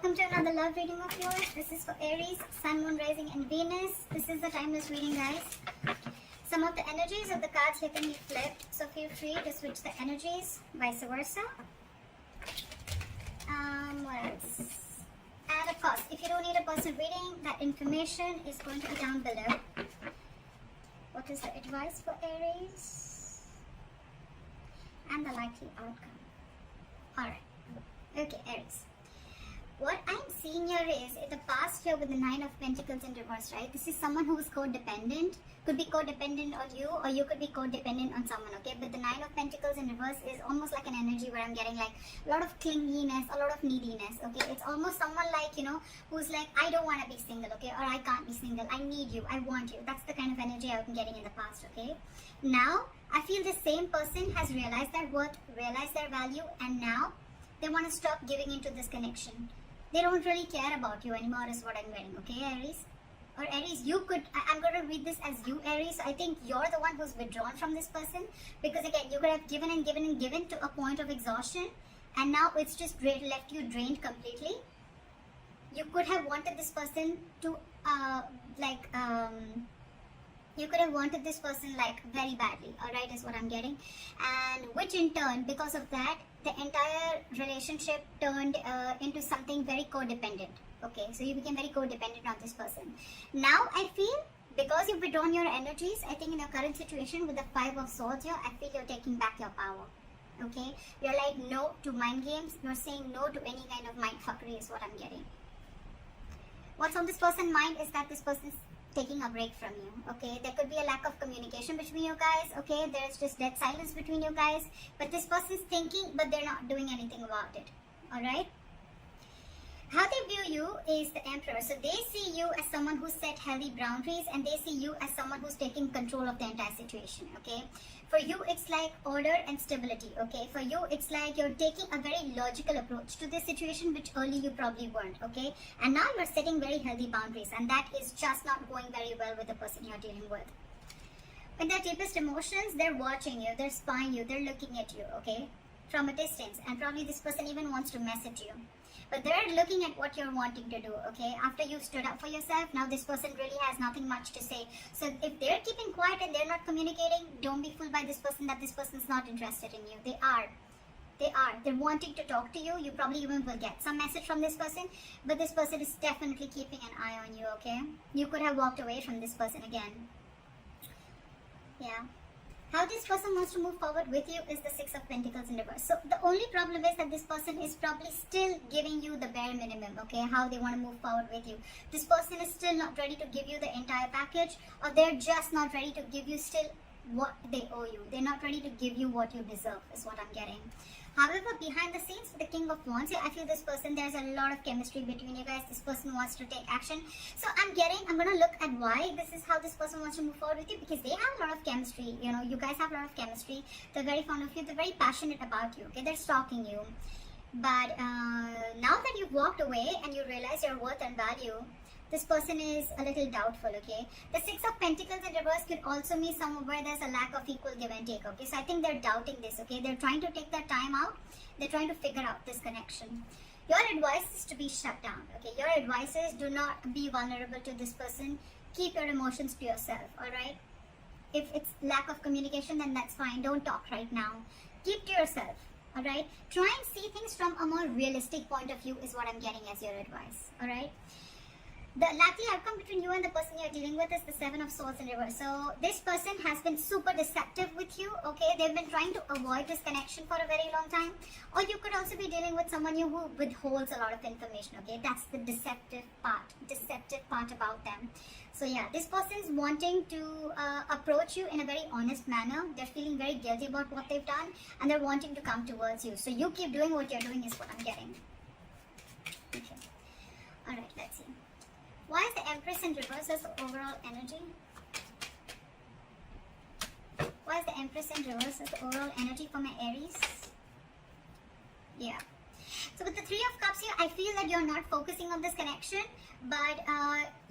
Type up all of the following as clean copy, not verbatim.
welcome to another love reading of yours. This is for Aries, Sun, Moon, Rising and Venus. This is the timeless reading, guys. Some of the energies of the cards here can be flipped, so feel free to switch the energies, vice versa. What else? And of course, if you don't need a personal reading, that information is going to be down below. What is the advice for Aries? And the likely outcome. Alright. Okay, Aries. What I'm seeing here is, in the past here with the Nine of Pentacles in reverse, right? This is someone who is codependent. Could be codependent on you, or you could be codependent on someone, okay? But the Nine of Pentacles in reverse is almost like an energy where I'm getting like a lot of clinginess, a lot of neediness, okay? It's almost someone like, you know, who's like, I don't want to be single, okay? Or I can't be single. I need you. I want you. That's the kind of energy I've been getting in the past, okay? Now, I feel the same person has realized their worth, realized their value, and now they want to stop giving into this connection. They don't really care about you anymore is what I'm getting, okay, Aries? Or Aries, you could, I'm going to read this as you, Aries. I think you're the one who's withdrawn from this person. Because again, you could have given and given and given to a point of exhaustion. And now it's just left you drained completely. You could have wanted this person to, you could have wanted this person like very badly, alright, is what I'm getting. And which in turn, because of that, the entire relationship turned into something very codependent. Okay, so you became very codependent on this person. Now I feel, because you've withdrawn your energies, I think in your current situation with the Five of Swords here, I feel you're taking back your power. Okay, you're like no to mind games. You're saying no to any kind of mind fuckery is what I'm getting. What's on this person's mind is that this person is taking a break from you, okay? There could be a lack of communication between you guys, okay? There's just dead silence between you guys, but this person's thinking, but they're not doing anything about it, alright? How they view you is the Emperor. So they see you as someone who set healthy boundaries, and they see you as someone who's taking control of the entire situation, okay? For you, it's like order and stability, okay? For you, it's like you're taking a very logical approach to this situation, which early you probably weren't, okay? And now you're setting very healthy boundaries, and that is just not going very well with the person you're dealing with. In their deepest emotions, they're watching you, they're spying you, they're looking at you, okay? From a distance, and probably this person even wants to message you. But they're looking at what you're wanting to do, okay? After you've stood up for yourself, now this person really has nothing much to say. So if they're keeping quiet and they're not communicating, don't be fooled by this person that this person's not interested in you. They are. They are. They're wanting to talk to you. You probably even will get some message from this person. But this person is definitely keeping an eye on you, okay? You could have walked away from this person again. Yeah. How this person wants to move forward with you is the Six of Pentacles in reverse. So the only problem is that this person is probably still giving you the bare minimum, okay? How they want to move forward with you. This person is still not ready to give you the entire package, or they're just not ready to give you still what they owe you. They're not ready to give you what you deserve is what I'm getting. However, behind the scenes with the King of Wands here, I feel this person, there's a lot of chemistry between you guys. This person wants to take action. So I'm going to look at why this is how this person wants to move forward with you, because they have a lot of chemistry. You know, you guys have a lot of chemistry. They're very fond of you. They're very passionate about you. Okay, they're stalking you. But now that you've walked away and you realize your worth and value, this person is a little doubtful, okay? The Six of Pentacles in reverse could also mean somewhere where there's a lack of equal give and take, okay? So I think they're doubting this, okay? They're trying to take their time out. They're trying to figure out this connection. Your advice is to be shut down, okay? Your advice is do not be vulnerable to this person. Keep your emotions to yourself, alright? If it's lack of communication, then that's fine. Don't talk right now. Keep to yourself, alright? Try and see things from a more realistic point of view is what I'm getting as your advice, alright? The likely outcome between you and the person you're dealing with is the Seven of Swords in reverse. So this person has been super deceptive with you, okay? They've been trying to avoid this connection for a very long time. Or you could also be dealing with someone who withholds a lot of information, okay? That's the deceptive part about them. So yeah, this person is wanting to approach you in a very honest manner. They're feeling very guilty about what they've done, and they're wanting to come towards you. So you keep doing what you're doing is what I'm getting. Okay. Alright, let's see. Why is the Empress in reverse as the overall energy? Why is the Empress in reverse as the overall energy for my Aries? Yeah. So with the Three of Cups here, I feel that you're not focusing on this connection, but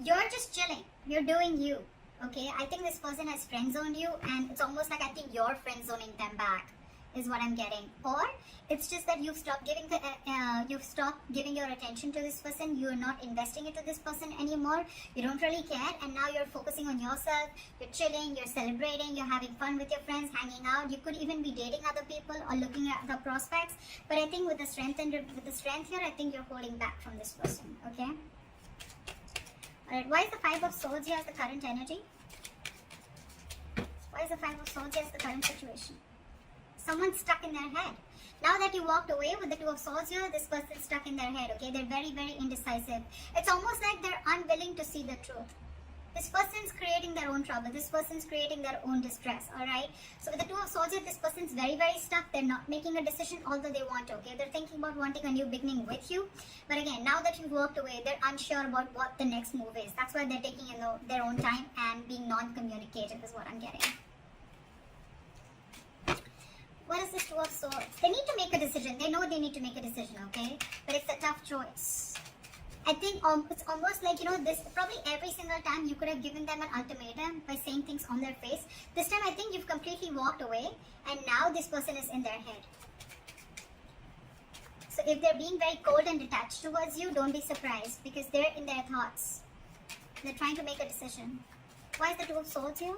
you're just chilling. You're doing you. Okay? I think this person has friend zoned you, and it's almost like I think you're friend zoning them back. is what I'm getting. Or it's just that you've stopped giving your attention to this person. You're not investing into this person anymore. You don't really care, and now you're focusing on yourself. You're chilling, you're celebrating, you're having fun with your friends, hanging out. You could even be dating other people or looking at the prospects. But I think with the strength here, I think you're holding back from this person. Okay. Alright, why is the Five of Swords here as the current energy? Why is the Five of Swords here as the current situation? Someone's stuck in their head. Now that you walked away with the Two of Swords here, this person's stuck in their head, okay? They're very, very indecisive. It's almost like they're unwilling to see the truth. This person's creating their own trouble. This person's creating their own distress, alright? So with the Two of Swords here, this person's very, very stuck. They're not making a decision, although they want to, okay? They're thinking about wanting a new beginning with you. But again, now that you've walked away, they're unsure about what the next move is. That's why they're taking their own time and being non-communicative is what I'm getting. What is this Two of Swords? They need to make a decision. They know they need to make a decision, okay? But it's a tough choice. I think it's almost like, this probably every single time you could have given them an ultimatum by saying things on their face. This time I think you've completely walked away, and now this person is in their head. So if they're being very cold and detached towards you, don't be surprised, because they're in their thoughts. They're trying to make a decision. Why is the Two of Swords here?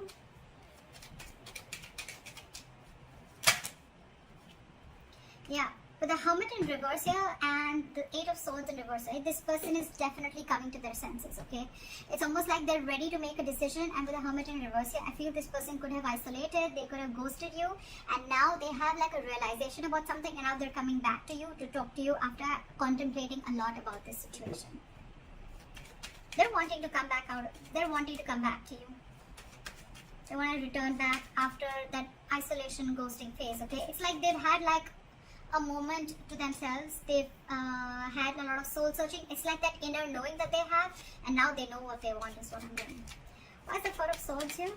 Yeah, with the Hermit in reverse here and the Eight of Swords in reverse, right? This person is definitely coming to their senses, okay? It's almost like they're ready to make a decision, and with the Hermit in reverse here, I feel this person could have isolated, they could have ghosted you, and now they have like a realization about something, and now they're coming back to you to talk to you after contemplating a lot about this situation. They're wanting to come back out, they're wanting to come back to you. They want to return back after that isolation ghosting phase, okay? It's like they've had like a moment to themselves. They've had a lot of soul searching. It's like that inner knowing that they have, and now they know what they want is what I'm getting. Why is the Four of Swords here?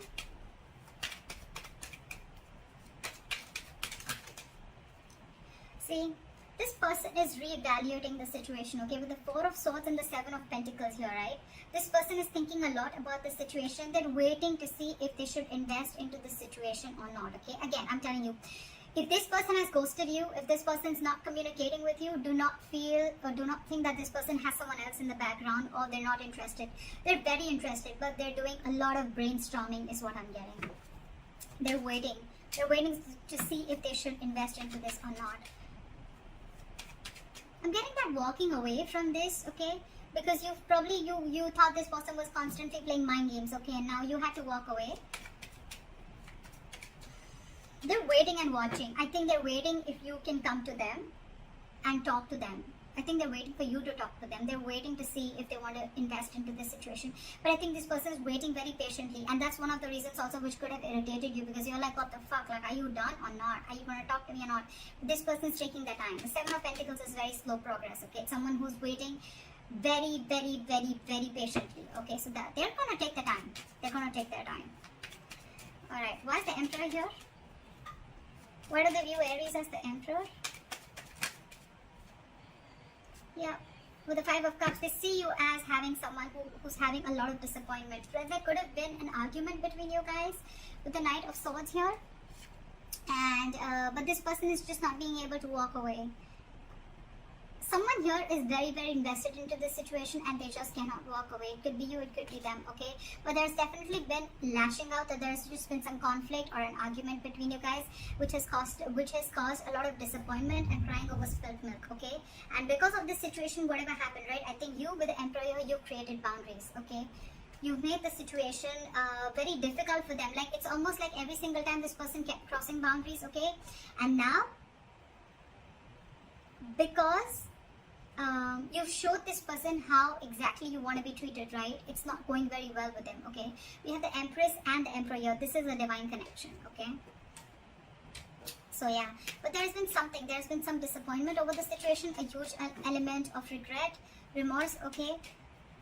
See, this person is reevaluating the situation, okay? With the Four of Swords and the Seven of Pentacles here, right? This person is thinking a lot about the situation. They're waiting to see if they should invest into the situation or not, okay? Again, I'm telling you, if this person has ghosted you, if this person's not communicating with you, do not feel or do not think that this person has someone else in the background or they're not interested. They're very interested, but they're doing a lot of brainstorming is what I'm getting. They're waiting. They're waiting to see if they should invest into this or not. I'm getting that walking away from this, okay? Because you've probably, you thought this person was constantly playing mind games, okay? And now you had to walk away. They're waiting and watching. I think they're waiting if you can come to them and talk to them. I think they're waiting for you to talk to them. They're waiting to see if they want to invest into this situation. But I think this person is waiting very patiently. And that's one of the reasons also which could have irritated you, because you're like, what the fuck? Like, are you done or not? Are you going to talk to me or not? But this person's taking their time. The Seven of Pentacles is very slow progress, okay? It's someone who's waiting very, very, very, very patiently. Okay, so that they're going to take the time. They're going to take their time. Alright, why is the Emperor here? Why do they view Aries as the Emperor? Yeah, with the Five of Cups, they see you as having someone who's having a lot of disappointment. There could have been an argument between you guys with the Knight of Swords here. And, but this person is just not being able to walk away. Someone here is very, very invested into this situation and they just cannot walk away. It could be you, it could be them, okay? But there's definitely been lashing out, that there's just been some conflict or an argument between you guys, which has caused a lot of disappointment and crying over spilled milk, okay? And because of this situation, whatever happened, right? I think you, with the Emperor, you created boundaries, okay? You've made the situation very difficult for them. Like, it's almost like every single time this person kept crossing boundaries, okay? And now, because you've showed this person how exactly you want to be treated, right? It's not going very well with them, okay? We have the Empress and the Emperor here. This is a divine connection, okay? So yeah, but there's been some disappointment over the situation, a huge element of regret, remorse, okay?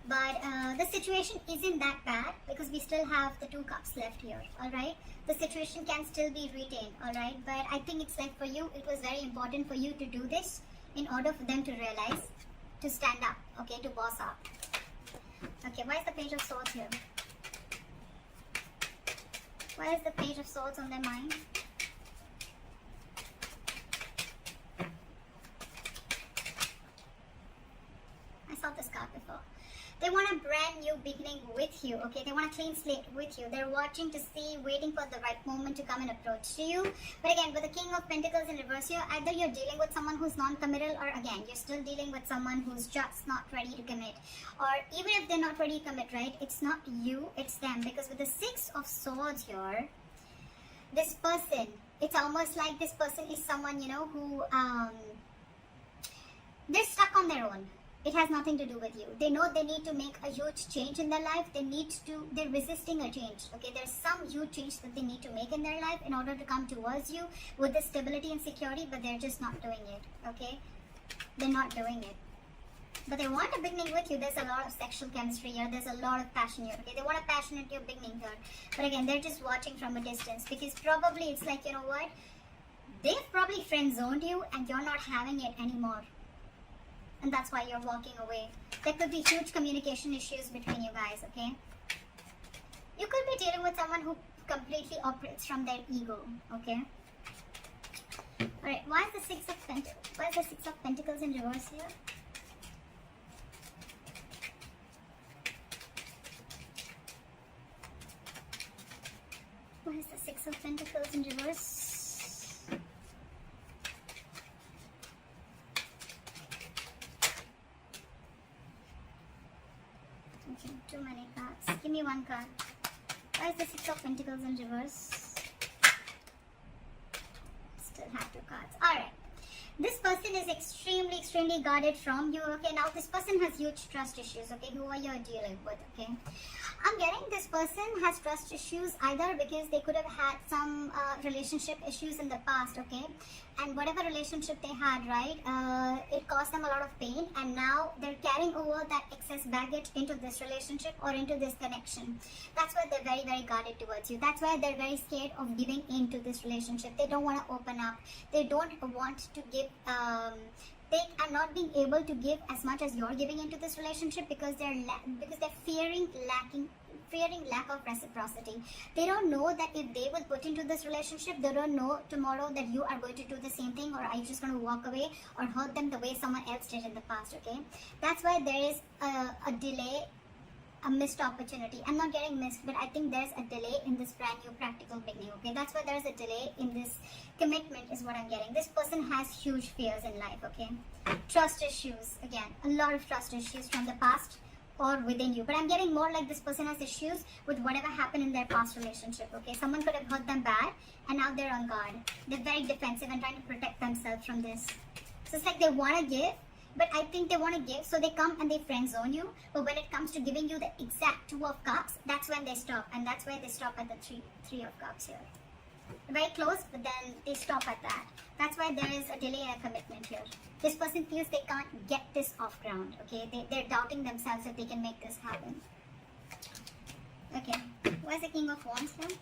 But the situation isn't that bad because we still have the Two Cups left here, alright? The situation can still be retained, alright? But I think it's like for you, it was very important for you to do this in order for them to realize, to stand up, okay, to boss up. Okay, why is the Page of Swords here? Why is the Page of Swords on their mind? They want a brand new beginning with you, okay? They want a clean slate with you. They're watching to see, waiting for the right moment to come and approach to you. But again, with the King of Pentacles in reverse here, either you're dealing with someone who's non-committal, or again, you're still dealing with someone who's just not ready to commit. Or even if they're not ready to commit, right? It's not you, it's them. Because with the Six of Swords here, this person, it's almost like this person is someone, you know, who, they're stuck on their own. It has nothing to do with you. They know they need to make a huge change in their life. They're resisting a change. Okay, there's some huge change that they need to make in their life in order to come towards you with the stability and security, but they're just not doing it. Okay, they're not doing it. But they want a beginning with you. There's a lot of sexual chemistry here. There's a lot of passion here. Okay, they want a passionate beginning here. But again, they're just watching from a distance, because probably it's like, you know what? They've probably friend zoned you and you're not having it anymore. And that's why you're walking away. There could be huge communication issues between you guys, okay? You could be dealing with someone who completely operates from their ego, okay? Alright, why is the Six of Pentacles in reverse here? Why is the Six of Pentacles in reverse? Okay, too many cards. Give me one card. Why is the Six of Pentacles in reverse? Still have two cards. Alright. This person is extremely guarded from you. Okay, now this person has huge trust issues. Okay, who are you dealing with? Okay, I'm getting this person has trust issues either because they could have had some relationship issues in the past. Okay, and whatever relationship they had, right, it caused them a lot of pain, and now they're carrying over that excess baggage into this relationship or into this connection. That's why they're very guarded towards you. That's why they're very scared of giving in to this relationship. They don't want to open up. They don't want to give they are not being able to give as much as you're giving into this relationship because they're fearing lack of reciprocity. They don't know that if they will put into this relationship, they don't know tomorrow that you are going to do the same thing, or are you just going to walk away or hurt them the way someone else did in the past. Okay, that's why there is a delay, a missed opportunity. I'm not getting missed, but I think there's a delay in this brand new practical beginning. Okay, that's why there's a delay in this commitment is what I'm getting. This person has huge fears in life. Okay, trust issues, again, a lot of trust issues from the past or within you, but I'm getting more like this person has issues with whatever happened in their past relationship. Okay, someone could have hurt them bad and now they're on guard. They're very defensive and trying to protect themselves from this. So it's like they want to give, but I think they want to give, so they come and they friend zone you. But when it comes to giving you the exact Two of Cups, that's when they stop, and that's why they stop at the three of Cups here. Very close, but then they stop at that. That's why there is a delay in a commitment here. This person feels they can't get this off ground. Okay, they're doubting themselves if they can make this happen. Okay, where's the King of Wands here?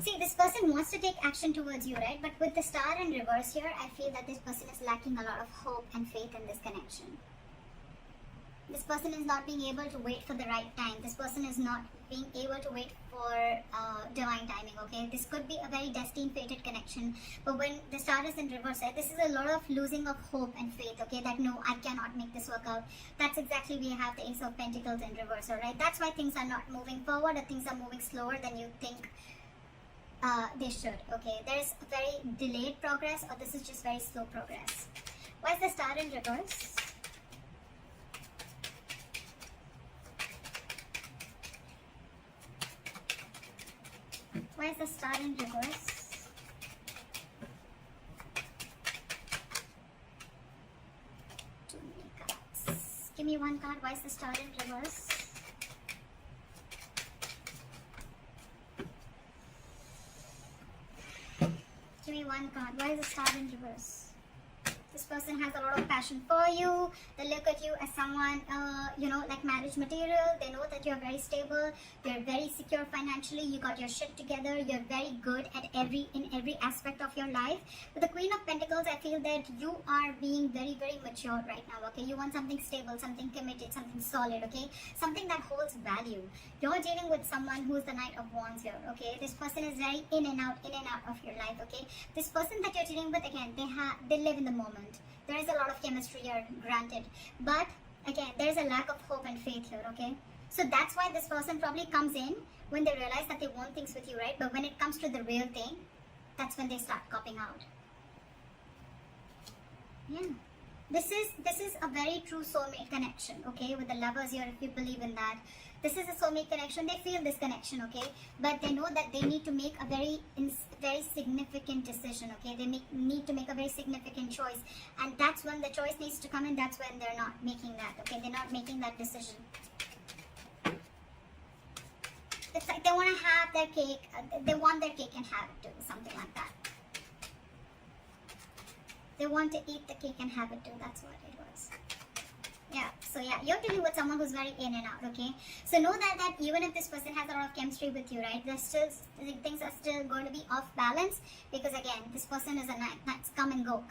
See, this person wants to take action towards you, right? But with the Star in reverse here, I feel that this person is lacking a lot of hope and faith in this connection. This person is not being able to wait for the right time. This person is not being able to wait for divine timing, okay? This could be a very destined, fated connection. But when the Star is in reverse, right, this is a lot of losing of hope and faith, okay? That no, I cannot make this work out. That's exactly we have the Ace of Pentacles in reverse, alright? That's why things are not moving forward, or things are moving slower than you think they should. Okay, there's a very delayed progress, or this is just very slow progress. Why is the Star in reverse? Why is the Star in reverse? Too many cards. Give me one card. Why is the Star in reverse? Give me one card. Why is the Star in reverse? This person has a lot of passion for you. They look at you as someone, like marriage material. They know that you're very stable, you're very secure financially, you got your shit together, you're very good at in every aspect of your life. With the Queen of Pentacles, I feel that you are being very, very mature right now, okay? You want something stable, something committed, something solid, okay? Something that holds value. You're dealing with someone who's the Knight of Wands here, okay? This person is very in and out of your life, okay? This person that you're dealing with, again, they live in the moment. There is a lot of chemistry here, granted, but again, there is a lack of hope and faith here, okay? So that's why this person probably comes in when they realize that they want things with you, right? But when it comes to the real thing, that's when they start copping out. Yeah. This is a very true soulmate connection, okay? With the lovers here, if you believe in that. This is a soulmate connection. They feel this connection, okay? But they know that they need to make a very significant decision, okay? They need to make a very significant choice. And that's when the choice needs to come in. That's when they're not making that, okay? They're not making that decision. It's like they want to have their cake. They want their cake and have it too. Something like that. They want to eat the cake and have it too. That's what it was. Yeah, so yeah, you're dealing with someone who's very in and out, okay? So know that even if this person has a lot of chemistry with you, right, there's still, things are still going to be off balance, because again, this person is a knight. Knights come and go,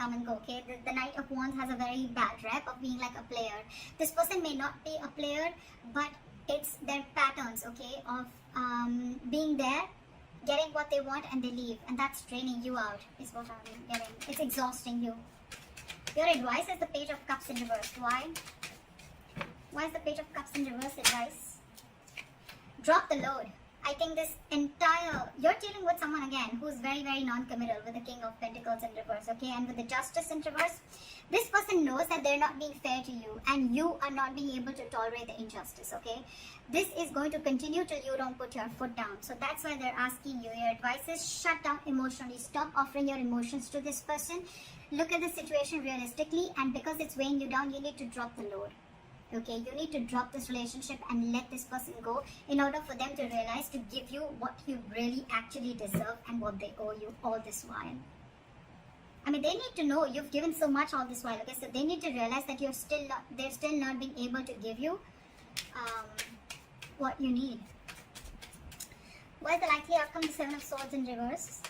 okay? The Knight of Wands has a very bad rep of being like a player. This person may not be a player, but it's their patterns, okay, of being there, getting what they want, and they leave, and that's draining you out, is what I'm getting. It's exhausting you. Your advice is the Page of Cups in reverse. Why? Why is the Page of Cups in reverse advice? Drop the load. I think you're dealing with someone again who's very, very non-committal, with the King of Pentacles in reverse, okay? And with the Justice in reverse, this person knows that they're not being fair to you, and you are not being able to tolerate the injustice, okay? This is going to continue till you don't put your foot down. So that's why they're asking you. Your advice is shut down emotionally. Stop offering your emotions to this person. Look at the situation realistically, and because it's weighing you down, you need to drop the load. Okay, you need to drop this relationship and let this person go in order for them to realize to give you what you really actually deserve and what they owe you all this while. I mean, they need to know you've given so much all this while, okay? So they need to realize that they're still not being able to give you what you need. What is the likely outcome? The Seven of Swords in reverse.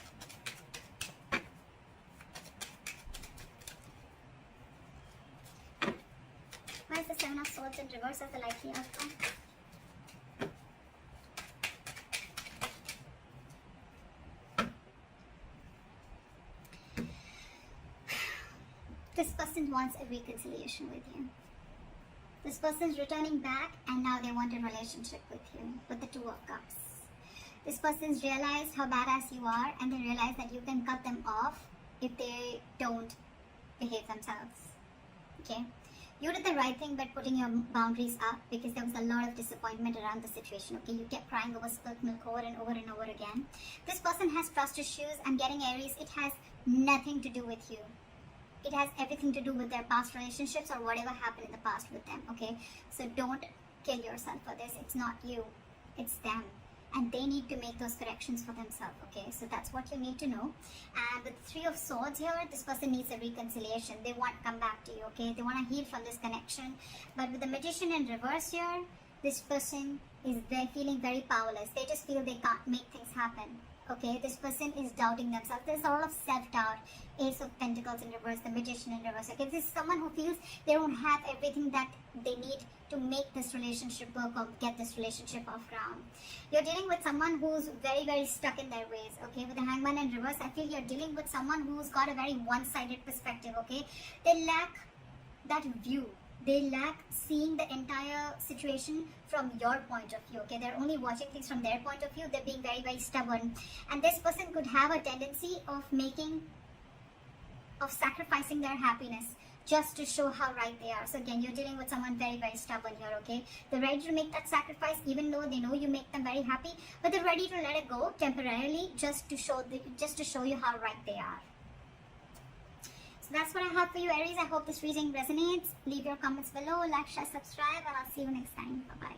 Why is the Seven of Swords in reverse as the likely outcome? This person wants a reconciliation with you. This person's returning back, and now they want a relationship with you, with the Two of Cups. This person's realized how badass you are, and they realize that you can cut them off if they don't behave themselves. Okay? You did the right thing by putting your boundaries up, because there was a lot of disappointment around the situation, okay? You kept crying over spilt milk over and over and over again. This person has trust issues. I'm getting Aries. It has nothing to do with you. It has everything to do with their past relationships or whatever happened in the past with them, okay? So don't kill yourself for this. It's not you. It's them. And they need to make those corrections for themselves, okay? So that's what you need to know. And with the Three of Swords here, this person needs a reconciliation. They want to come back to you, okay? They want to heal from this connection. But with the Magician in reverse here, this person is feeling very powerless. They just feel they can't make things happen. Okay, this person is doubting themselves. There's a lot of self-doubt. Ace of Pentacles in reverse, the Magician in reverse. Okay, this is someone who feels they don't have everything that they need to make this relationship work or get this relationship off ground. You're dealing with someone who's very, very stuck in their ways. Okay, with the Hangman in reverse, I feel you're dealing with someone who's got a very one-sided perspective. Okay, they lack that view. They lack seeing the entire situation from your point of view, okay? They're only watching things from their point of view. They're being very, very stubborn. And this person could have a tendency of sacrificing their happiness just to show how right they are. So again, you're dealing with someone very, very stubborn here, okay? They're ready to make that sacrifice even though they know you make them very happy, but they're ready to let it go temporarily just to show you how right they are. So that's what I have for you, Aries. I hope this reading resonates. Leave your comments below, like, share, subscribe, and I'll see you next time. Bye-bye.